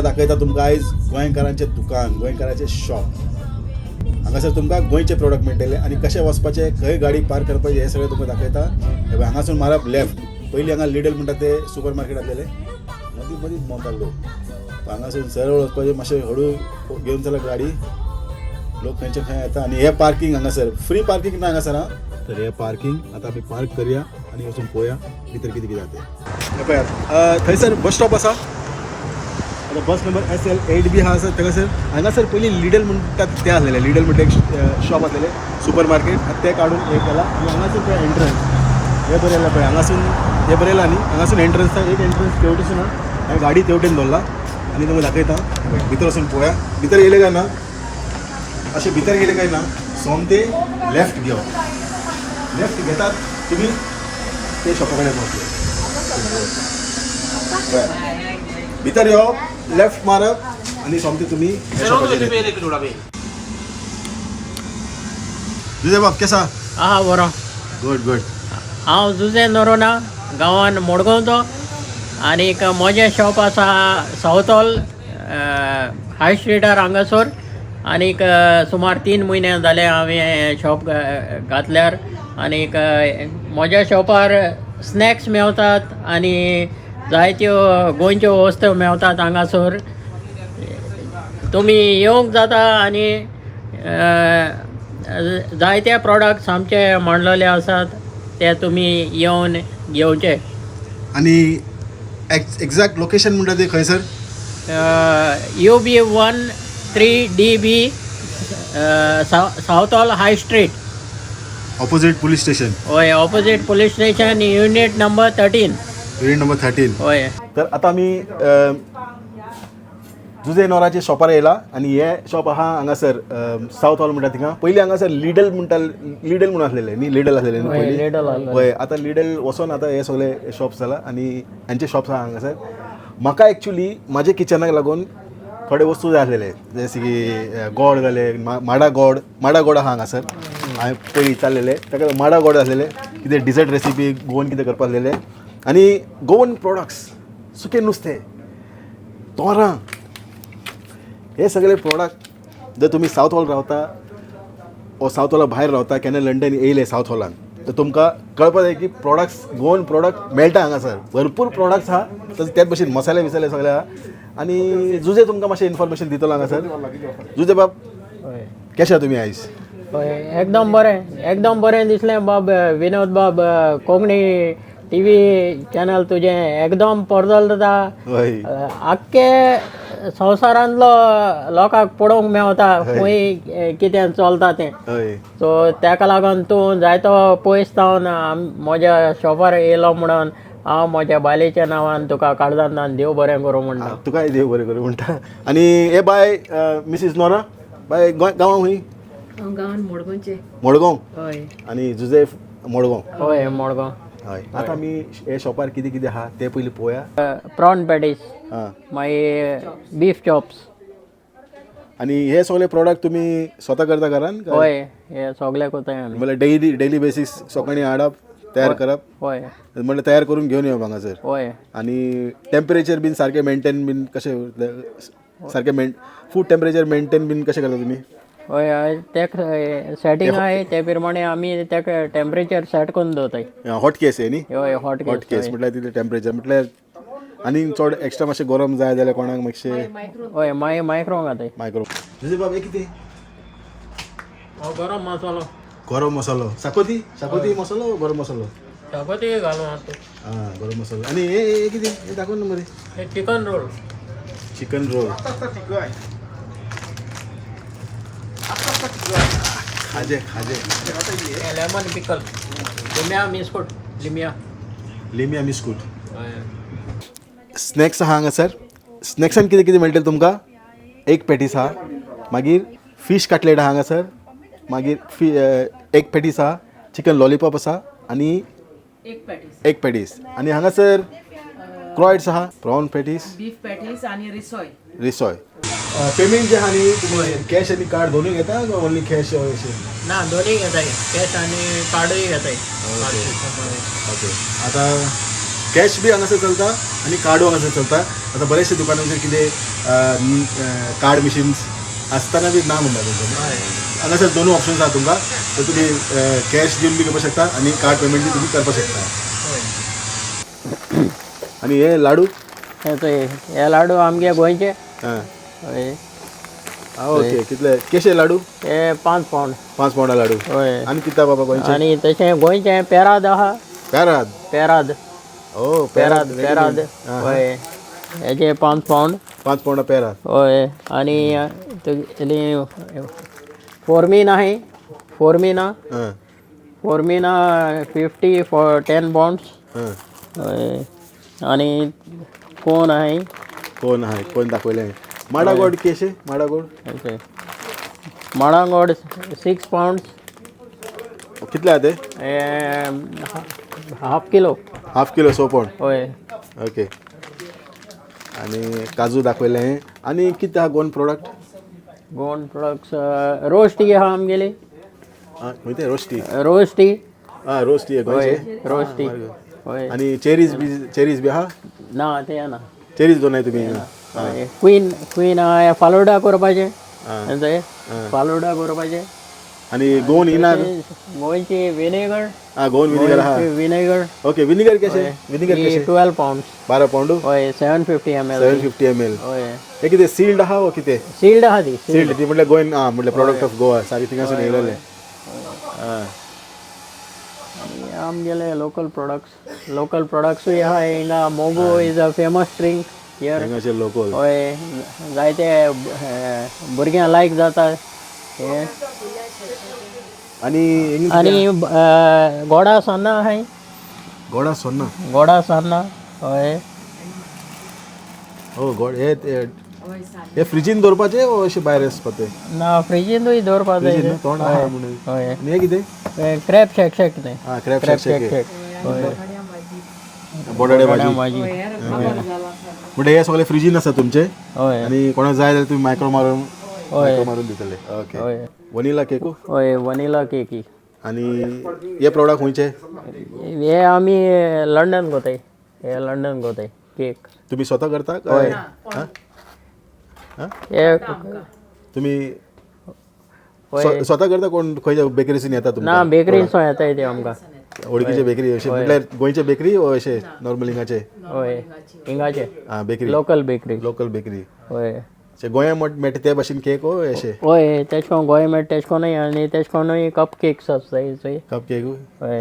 दाखयता तुमकां आयज गोंयकारांचें दुकान, गोंयकारांचें शॉप. हांगासर तुमकां गोंयचे प्रोडक्ट मेळटले आनी कशें वचपाचें, खंय गाडी पार्क करपाची हें सगळें तुमकां दाखयता. हे पळय हांगासून मारप लेफ्ट. पयलीं हांगा लिडल म्हणटा ते सुपर मार्केट आसलेलें, मदीं मदींच भोंवता लोक. हांगासून सरळ वचपाचें, मातशें हळू घेवन चला गाडी. लोक खंयचे खंय येता आनी हें पार्किंग हांगासर फ्री पार्किंग ना हांगासर. तर हें पार्किंग आतां आमी पार्क करया आनी वचून पळोवया भितर कितें कितें जाता. हे पळयात थंयसर बस स्टॉप आसा. आता बस नंबर SL 8B हा आसा थंयसर. हांगासर पयलीं लिडल म्हणटात तें आसलेलें. लिडल म्हणटा एक शॉप आसलेलें सुपर मार्केट. आतां तें काडून हें केलां आनी हांगासून पळय एंट्रन्स हें बरयलां पळय. हांगासून हें बरयलां न्ही, हांगासून एंट्रन्स एक एंट्रन्स तेवटेसून हांवें गाडी तेवटेन दवरला आनी तुमकां दाखयता. भितर वचून पळोवया. भितर येयले काय ना, अशें भितर गेले काय ना, सोमते लेफ्ट घेवप. लेफ्ट घेतात तुमी ते शॉपा कडेन पावतले. भितर येवप, लेफ्ट मारप आनी सोमते तुमी शॉपाचेर. तुझे बाब केसा? हा बरो. Good good. हांव जुजे नोरोना गांवान मोडगांवचो आनीक म्हजें शॉप आसा सावथ हॉल हाय स्ट्रीटार हांगासर. आनीक सुमार 3 म्हयने जाले हांवें शॉप घातल्यार. आनीक म्हज्या शॉपार स्नॅक्स मेळटात आनी जायत्यो गोंयच्यो वस्तू मेळटात हांगासर. तुमी येवंक जाता आनी जायते प्रोडक्ट्स आमचे मांडलेले आसात ते तुमी येवन घेवचे. आनी एक्झॅक्ट लोकेशन म्हणटा ते खंयसर? UB 13DB south hall high street. Opposite police station. होय, opposite police station, unit number 13. Unit number 13. होय. तर आतां आमी जुजे नोराचे शॉपार येयला आनी हे शॉप आहा हांगासर सावथ हॉल म्हणटा थिंगा. पयलीं हांगासर लिडल म्हणून आसलेलें न्ही, लिडल आसलेलें न्ही पयलीं. होय, आतां लिडल वचोन आतां हे सगळे शॉप्स जाला आनी हांचे शॉप्स आहा हांगासर. म्हाका एक्चुली म्हाजे किचनाक लागून थोडे वस्तू जाय आसलेले, जशे की गोड जाले, माडा गोड आहा हांगासर. हांवें पयलीं विचारलेले ताका माडा गोड आसलेले, कितें डिजर्ट रेसिपी गोवन कितें करपा आसलेले. आनी गोवन प्रोडक्ट्स, सुकें नुस्तें, तोरां, हे सगळे प्रोडक्ट जर तुमी सावथ हॉल रावता वा सावथ हॉला भायर रावता, केन्ना लंडन येयले सावथ हॉलान, तर तुमकां कळपा जाय की प्रोडक्ट्स गोवन प्रोडक्ट मेळटा हांगासर. भरपूर प्रोडक्ट्स आहा, तशें त्याच भशेन मसाले बिसाले सगळे आहा. आनी जुजे तुमकां मातशें इन्फॉर्मेशन दितलो हांगासर. जुजे बाब केशे तुमी आयज? एकदम बरें दिसलें बाब. विनोद बाब, कोंकणी TV चॅनल तुजें एकदम पर्दल जाता. आख्खे संवसारांतलो लोकांक पळोवंक मेळटा खंय कितें चलता तें. सो ताका लागून तूं जायतो पयस जावन म्हज्या शॉपार येयलो म्हणून हांव म्हज्या बायलेच्या नांवान तुका काळजांतल्यान देव बरें करूं म्हणटा. तुकाय देव बरें करूं म्हणटा. आनी हे बाय मिसीस नोरा बाय गांवां हूंय? गांवान मोडगांवचे. मोडगांव. हय. आनी जुजेफ मोडगांव. होय, मोडगांव. हय. आतां आमी हे शॉपार कितें कितें आहा तें पयलीं पळोवया. प्रॉन पॅटीस, हां, मागीर बीफ चॉप्स. आनी हे सगळे प्रोडक्ट तुमी स्वता करता घरान? होय, हे सगळे कोताय आमी. म्हणल्यार डेली बेसीस सकाळीं हाडप, तयार करप. होय. म्हणल्यार तयार करून घेवन येवप हांगासर. होय. आनी टेम्परेचर बीन सारकें मेंटेन बीन कशें सारकें फूड टेम्परेचर मेंटेन बीन कशें करता तुमी? होय, ते सेटींग आहे ते प्रमाणे आमी तेका टेम्परेचर सेट करून दवरताय. हॉट केस आहे न्ही? होय, हॉट केस म्हटल्यार तितलें टेम्परेचर म्हटल्यार आनी चड एक्स्ट्रा मातशें गरम जाय जाल्यार कोणाक मातशें. होय, मायक्रो घाताय. मायक्रो. तुजे बाब हे कितें? गरम मसालो. गरम मसालो. शाकोती मसालो, गरम मसालो. शाकोती घालून हाडटा. हां, गरम मसालो. आनी हे कितें? हे दाखोवन न्हू मरे. हे चिकन रोल. Chicken roll. खाजे. Lemon pickle. लिमिया बिस्कूट. स्नॅक्स आहा हांगासर. स्नॅक्सान कितें कितें मेळटलें तुमकां? एक पॅटीस आहा, मागीर फीश कटलेट आहा हांगासर, मागीर एक पॅटीस आहा, चिकन लॉलीपॉप आसा आनी एक पॅटीस. आनी हांगासर क्रॉयड्स आहा, प्रॉन पॅटीस, बीफ पॅटीस आणि रिसॉय. पेमेंट जे आहा न्ही तुमी कॅश आनी कार्ड दोनूय घेता काय ओन्ली कॅश अशें? ना, दोन्ही घेताय, कॅश आनी कार्डूय घेताय. ओके. आतां कॅश बी हांगासर चलता आनी कार्डू हांगासर चलता. आतां बरेचशे दुकानांचेर कितें कार्ड मशीन्स आसतना बी ना म्हणटा तेंच्यांनी. हांगासर दोनूय ऑप्शन्स आहा तुमकां. तर तुमी कॅश दिवन बी करपाक शकता आनी कार्ड पेमेंट बी तुमी करपाक शकता. आनी हे लाडू हे लाडू आमगे गोंयचे. हां हय. ओके. कितले केशे लाडू? हे 5 पावंड. 5 पावंडा लाडू. हय. आनी किता बाबा गोंयचे? आनी तशें गोंयचे पेराद आहा. पेराद. पेराद. ओ पेराद. हय. हेजे 5 पावंड. 5 पावंडा पेराद. हय. आनी फोर्मीन आहे. फोर्मिना हां 50 for 10 pounds. हां. हय. आनी कोण आहे. कोण दाखवले. माडागोड केशे? माडागोड माडांगोड 6 pounds. कितले आहा ते? Half kilo. Half kilo 100 pound. हय. ओके. आनी काजू दाखयले. आनी कितें आहा गोवन प्रोडक्ट? गोवन प्रोडक्ट्स रोस्टी आहा आमगेली. खंय ते रोस्टी? रोस्टी. रोस्टी आहे गोंयचे. रोस्टी. हय. आनी चेरीज बी आहा? ना ते ना. चेरीज दोनाय तुमी? क्वीन फालोडा करपाचे. फालोडा करपाचे. आनी गोवन इनार? गोंयची विनेगर. गोवन विनेगर आहा. विनेगर. ओके. विनेगर केशे? विनेगर केशे? 12 pounds. 12 पावंड. हय. 750 ml. 750 ml. हय. हे कितें सील्ड आहा वो कितें? सील्ड आहा ती. सील्ड ती म्हटल्यार गोंयन म्हटल्यार प्रोडक्ट ऑफ गोवा सारी थिंगासून येयलेले. आमगेले लोकल प्रोडक्ट्सूय आहा. हिंगा मोगो is a famous drink here. हांगाचे लोकल. हय. जायते भुरग्यांक लायक जाता हे. आनी गोडा सान्नां आहाय. गोडा सोन्ना. गोडा सान्नां. हय. ओ गॉड. हे फ्रिजीन दवरपाचे वो अशे भायर आसपाचे? ना फ्रिजीनूय दवरपा जाय. तोंड आहा म्हणून. हय. आनी हे कितें? क्रॅब शेक तें. क्रॅब शेक. हय. बोडाडे भाजी. भाजी. म्हणजे हे सगळे फ्रिजीन आसा तुमचे. हय. आनी कोणाक जाय जाल्यार तुमी मायक्रो मारून दितले. ओके. हय. वनिला केकू? हय. वनिला केकी. आनी हे प्रोडक्ट खंयचे? हे आमी लंडन कोताय. हे लंडन कोताय केक. तुमी स्वता करता काय? हे तुमी स्वता करता कोण खंयच्या बेकरीसून येता तुमकां? ना बेकरीसून येताय ते आमकां. ओळखीचे बेकरी अशे म्हटल्यार गोंयचे बेकरी वो अशे नॉर्मल हिंगाचे? हय. हिंगाचे बेकरी. Local bakery. हय. गोंया मेळटा ते भाशेन केक वो अशे? हय. तेश कोन गोंय मेळटा तेश कोनूय आनी तेश कोनूय कप केक्स आसताय चोय. कप केकू? हय.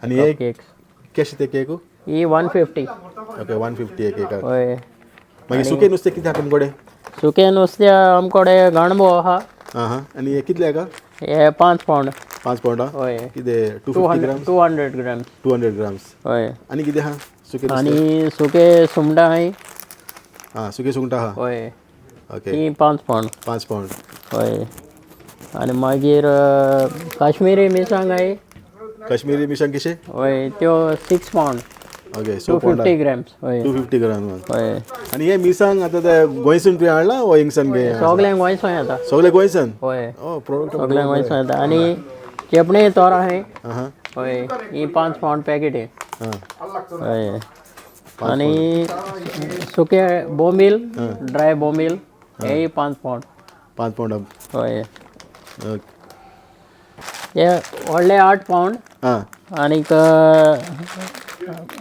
आनी हे केक्स केशे ते केकू? ही 150. ओके. 150 एक केकाक. हय. मागीर सुकें नुस्तें कितें आहा तुमकोडे? सुकें नुस्तें आमकोडे गणबो आहा. आनी हे कितले हाका? हे 5 पावंड. 5 पावंडा? हय. कितें 250 ग्राम्स? 200 grams. 200 ग्राम्स. हय. आनी कितें आहा सुकें नुस्तें? आनी सुकें सुंगटां आहाय. सुकें सुंगटां आहा? हय. ओके. ती 5 पावंड. 5 पावंड. हय. आनी मागीर काश्मीरी मिरसांग आहाय. काश्मीरी मिरसांग केशे? हय. त्यो 6 पावंड. ओके. 100 पावंडा. 250 grams. हय. 250 ग्राम. हय. आनी हे मिरसांग आतां ते गोंयसून तुवें हाडला वो हिंगसान घे? सगळ्यांक गोंयसून येता. सगळे गोंयसान? हय. प्रोडक्ट सगळ्यांक गोंयसून येता. आनी चेपणे तोर आहाय. आहा. हय. ही 5 पावंड पॅकेट आहे. हय. आनी सुके बोंबील ड्राय बोंबील हेय 5 पावंड. 5 पावंडा. हय. हे व्हडले 8 पावंड. आनीक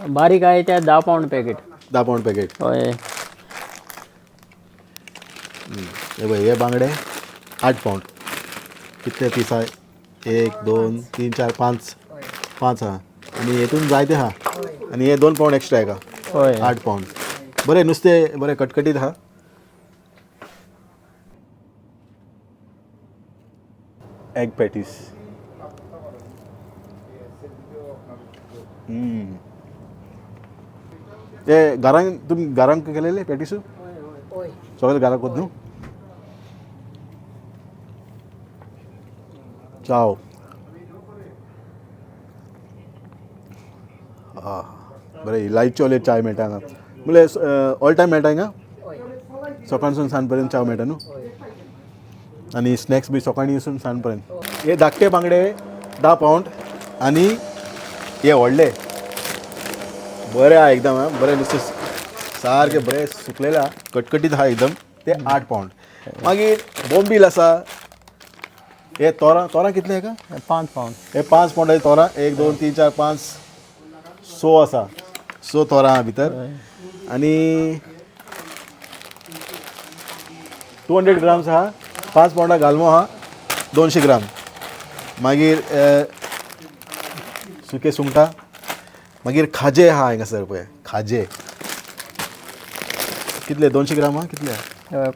बारीक आहाय ते 10 पावंड पॅकेट. 10 pound packet. हय. हे पळय हे बांगडे 8 पावंड. कितले पीस आहाय? 1 2 3 4 5 आहा. आनी हेतून जायते आहा. आनी हे 2 पावंड एक्स्ट्रा हेका. हय. 8 पावंड. बरें नुस्तें बरें कटकटीत आहा. Egg patties. हे घरांक तुमी घरांक केलेले पॅटीसू? सगळे घरांक कोत न्हू? चाव. बरें इलायची वाले चाय मेळटा हांगा. म्हणल्यार ऑल टायम मेळटा हिंगा? सकाळसून सांज पर्यंत चाव मेळटा न्हू? आनी स्नॅक्स बी सकाळीसून सांज पर्यंत. हे धाकटे बांगडे 10 पावंड. आनी हे व्हडले बरें आहा एकदम आं बरें नुस्तें सारकें बरें सुकलेलें आहा कटकटीत आहा एकदम ते 8 पावंड मागीर बोंबील आसा हे तोरां कितले हेका 5 पाउंड हे 5 पावंडाची तोरां 1 2 3 4 5 6 आसा 6 तोरां आहा भितर आनी 200 ग्राम्स आहा 5 पावंडा गालमो आहा 200 ग्राम मागीर सुके सुंगटां मागीर खाजे आहा हांगासर पळय खाजे कितले 200 ग्राम आहा कितले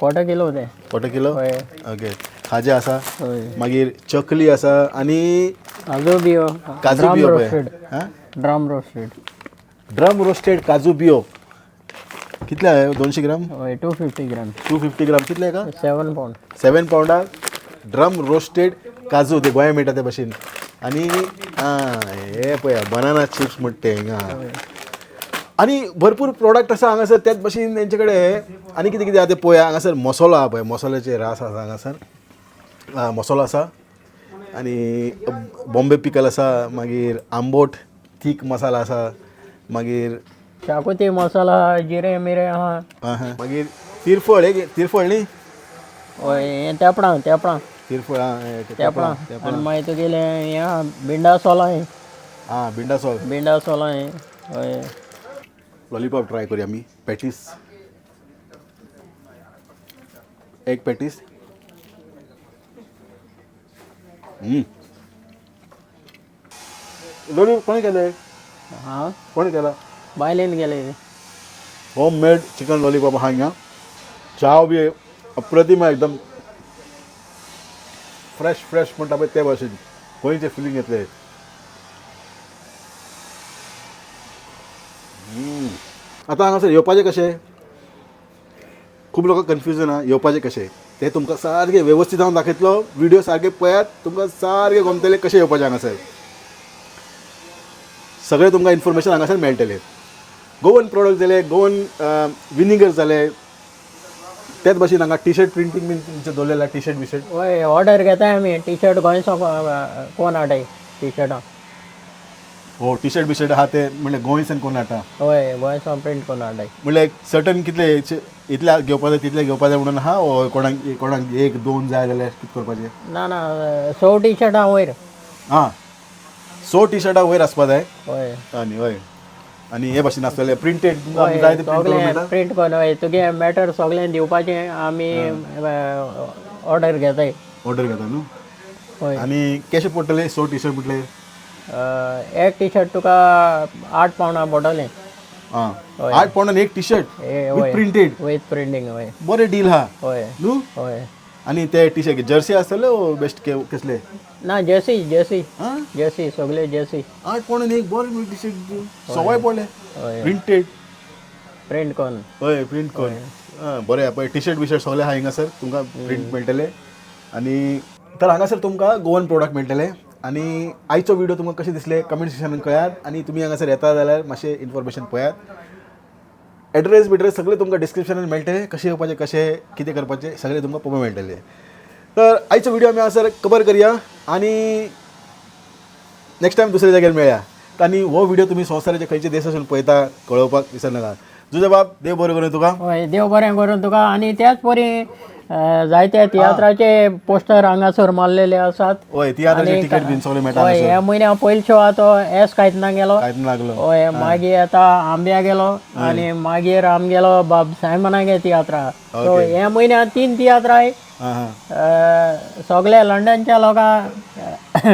क्वार्टर किलो ते क्वार्टर किलो होय. ओके खाजे आसा होय. मागीर चकली आसा आनी काजू बियो काजू बियो पळय रोस्टेड हां ड्रम रोस्टेड ड्रम रोस्टेड काजू बियो कितले आहे 200 ग्राम होय 250 ग्राम 250 ग्राम कितले आहे का 7 पाउंड 7 पावंडा ड्रम रोस्टेड काजू ते गोंया मेळटा ते भशेन आनी हे पळया बनाना चिप्स म्हणटे हिंगा आनी भरपूर प्रोडक्ट आसा हांगासर त्याच भशेन तेंचे कडेन आनी कितें कितें आहा तें पळया हांगासर मसालो आहा पळय मसाल्याचे रास आसा हांगासर मसालो आसा आनी बॉम्बे पिकल आसा मागीर आंबोट थीक मसाला आसा मागीर शाकोती मसाला जिरे मिरे आहा मागीर तिरफळ हे तिरफळ न्ही होय हे तेपणां तिरफळ तेपणां आनी मागीर तुगेले हे आहा बिंडा सोलां हां बिंडा सॉल बिंडा सोलां होय लॉलीपॉप ट्राय करूया आमी पॅटीस एक पॅटीस लॉलीपॉप कोणी केले हां कोणी केला बायलेन गेले होम मेड चिकन लॉलीपॉप आहा हिंगा चाव बी अप्रतिम आहे एकदम फ्रेश म्हणटा पळय ते भाशेन गोंयचे फिलींग येतले आतां हांगासर येवपाचें कशें खूब लोकांक कन्फ्युजन आहा येवपाचें कशें ते तुमकां सारकें वेवस्थीत हांव दाखयतलो व्हिडिओ सारके पळयात तुमकां सारकें गमतलें कशें येवपाचें हांगासर सगळें तुमकां इन्फॉर्मेशन हांगासर मेळटलें गोवन प्रोडक्ट जाले गोवन विनिगर जाले त्याच भाशेन हांगा टी शर्ट प्रिंटींग बीन तुमचें दवरलेलें टी शर्ट बिशर्ट होय ऑर्डर घेताय आमी टी शर्ट गोंयचो कोण हाडटाय टी शर्टां हो टी शर्ट बिशर्ट आहा ते म्हणल्यार गोंयसान कोण हाडटा होय गोंयचो प्रिंट कोण हाडटाय म्हणल्यार एक सर्टन कितले इतल्या घेवपा जाय तितले घेवपा जाय म्हणून आहा ओ कोणाक एक दोन जाय जाल्यार कितें करपाचें ना ना 100 टी शर्टां वयर हां 100 टी शर्टां वयर आसपा जाय होय आनी हय आनी हे भाशेन आसतलें प्रिंटेड जाय ते प्रिंट करून मेळटा प्रिंट कोन्न हय तुगे मॅटर सगळें दिवपाचें आमी ऑर्डर घेताय ऑर्डर घेता न्हू होय आनी कशें पडटलें 100 टी शर्ट म्हटलें एक टी शर्ट तुका 8 पावंडां पडटलें हां 8 पावंडान एक टी शर्ट होय प्रिंटेड विथ प्रिंटींग होय बरें डील आहा होय न्हू होय आनी ते टी शर्ट जर्सी आसतले ओ बेस्ट कसले ना जर्सी हां जर्सी सगळे जर्सी 8 पावंडान एक बरें टी शर्ट सवाय पडले होय प्रिंटेड प्रिंट कोन्न हय प्रिंट करून बरें आहा पळय टी शर्ट बिशर्ट सगळे आहा हिंगासर तुमकां प्रिंट मेळटले आनी तर हांगासर तुमकां गोवन प्रोडक्ट मेळटले आनी आयचो व्हिडिओ तुमकां कशें दिसले कमेंट सेक्शनान कळयात आनी तुमी हांगासर येता जाल्यार मातशें इन्फॉर्मेशन पळयात एड्रेस बिड्रेस सगळें तुमकां डिस्क्रिप्शनान मेळटलें कशें येवपाचें कशें कितें करपाचें सगळें तुमकां पळोवंक मेळटलें तर आयचो व्हिडिओ आमी हांगासर कवर करया आनी नेक्स्ट टायम दुसऱ्या जाग्यार मेळया आनी हो व्हिडिओ तुमी संवसाराचे खंयचे देश आसून पळयता कळोवपाक विसरनाका तुजो बाब देव बरें करूं तुका होय देव बरें करून तुका आनी त्याच परी जायते तियात्राचे पोस्टर हांगासर मारलेले आसात हय तियात्राचे तिकेट बीन सगळें मेळटा होय ह्या म्हयन्या पयलशो आहा तो एस कायतना गेलो कांयच लागलो होय मागीर आतां आंब्या गेलो आनी मागीर आम गेलो बाब सायमनागे तियात्रा सो ह्या म्हयन्या 3 तियात्राय हां हां सगळे लंडनच्या लोकांक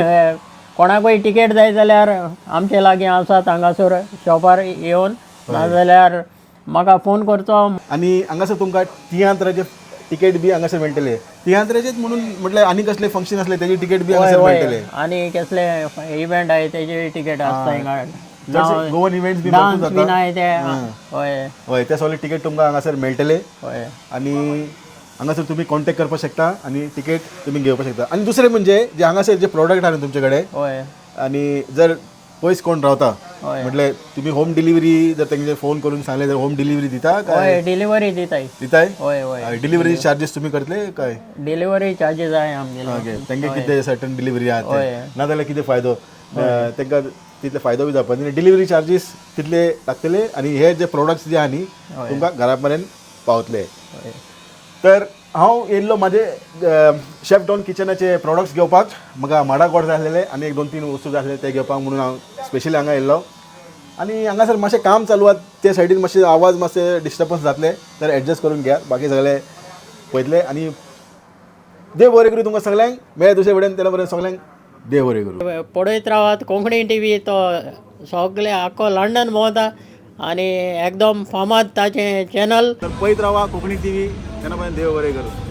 कोणाकूय तिकेट जाय जाल्यार आमचे लागीं आसात हांगासर शॉपार येवन नाजाल्यार म्हाका फोन करचो आनी हांगासर तुमकां तियात्राचे तिकेट बी हांगासर मेळटले तियात्राचेच म्हणून म्हटल्यार आनी कसले फंक्शन आसले तेजी तिकेट बी हांगासर मेळटले आनी कसले इव्हेंट आहाय तेजे तिकेट आसता हिंगा गोवन इव्हेंट्स बी डान्स भरपूर बीन जाता आहाय ते होय हय ते सगळे तिकेट तुमकां हांगासर मेळटले होय आनी हांगासर तुमी कॉन्टॅक्ट करपाक शकता आनी तिकेट तुमी घेवपाक शकता आनी दुसरें म्हणजे जे हांगासर जे प्रोडक्ट आहा तुमचे कडेन होय आनी जर पयस कोण रावता होय. म्हटल्यार तुमी होम डिलिव्हरी जर तेंचे फोन करून सांगले जाल्यार होम डिलिव्हरी दिता काय होय डिलिव्हरी दिताय दिताय होय होय डिलिव्हरी चार्जेस तुमी करतले काय डिलिव्हरी चार्जीस आहाय आमगेले ओके तेंगे कितें सर्टन डिलिव्हरी आहा होय. ते नाजाल्यार कितें फायदो तेंकां तितले फायदो बी जावपाक आनी डिलिव्हरी चार्जीस तितले लागतले आनी हे जे प्रोडक्ट्स जे आहा न्ही तुमकां घरा पर्यंत पावतले. तर हांव येयल्लो म्हाजे शेफ डॉन किचनाचे प्रोडक्ट्स घेवपाक. म्हाका माडा गोड जाय आसलेले आनी 1-2-3 वस्तू जाय आसले ते घेवपाक म्हणून हांव स्पेशली हांगा येयल्लो. आनी हांगासर मातशें काम चालू आहा ते सायडीन मातशे आवाज मातशे डिस्टर्बन्स जातले तर एडजस्ट करून घ्या. बाकी सगळे पळयतले आनी देव बरें करूं तुमकां सगळ्यांक. मेळ्या दुसरे कडेन तेन्ना पर्यंत सगळ्यांक देव बरें करूं. पळयत रावात कोंकणी टीव्ही तो सगळे आख्खो लंडन भोंवता आनी एकदम फामाद ताचें चॅनल. तर पळयत रावा कोंकणी टीव्ही तेन्ना पर्यंत देव बरें करूं.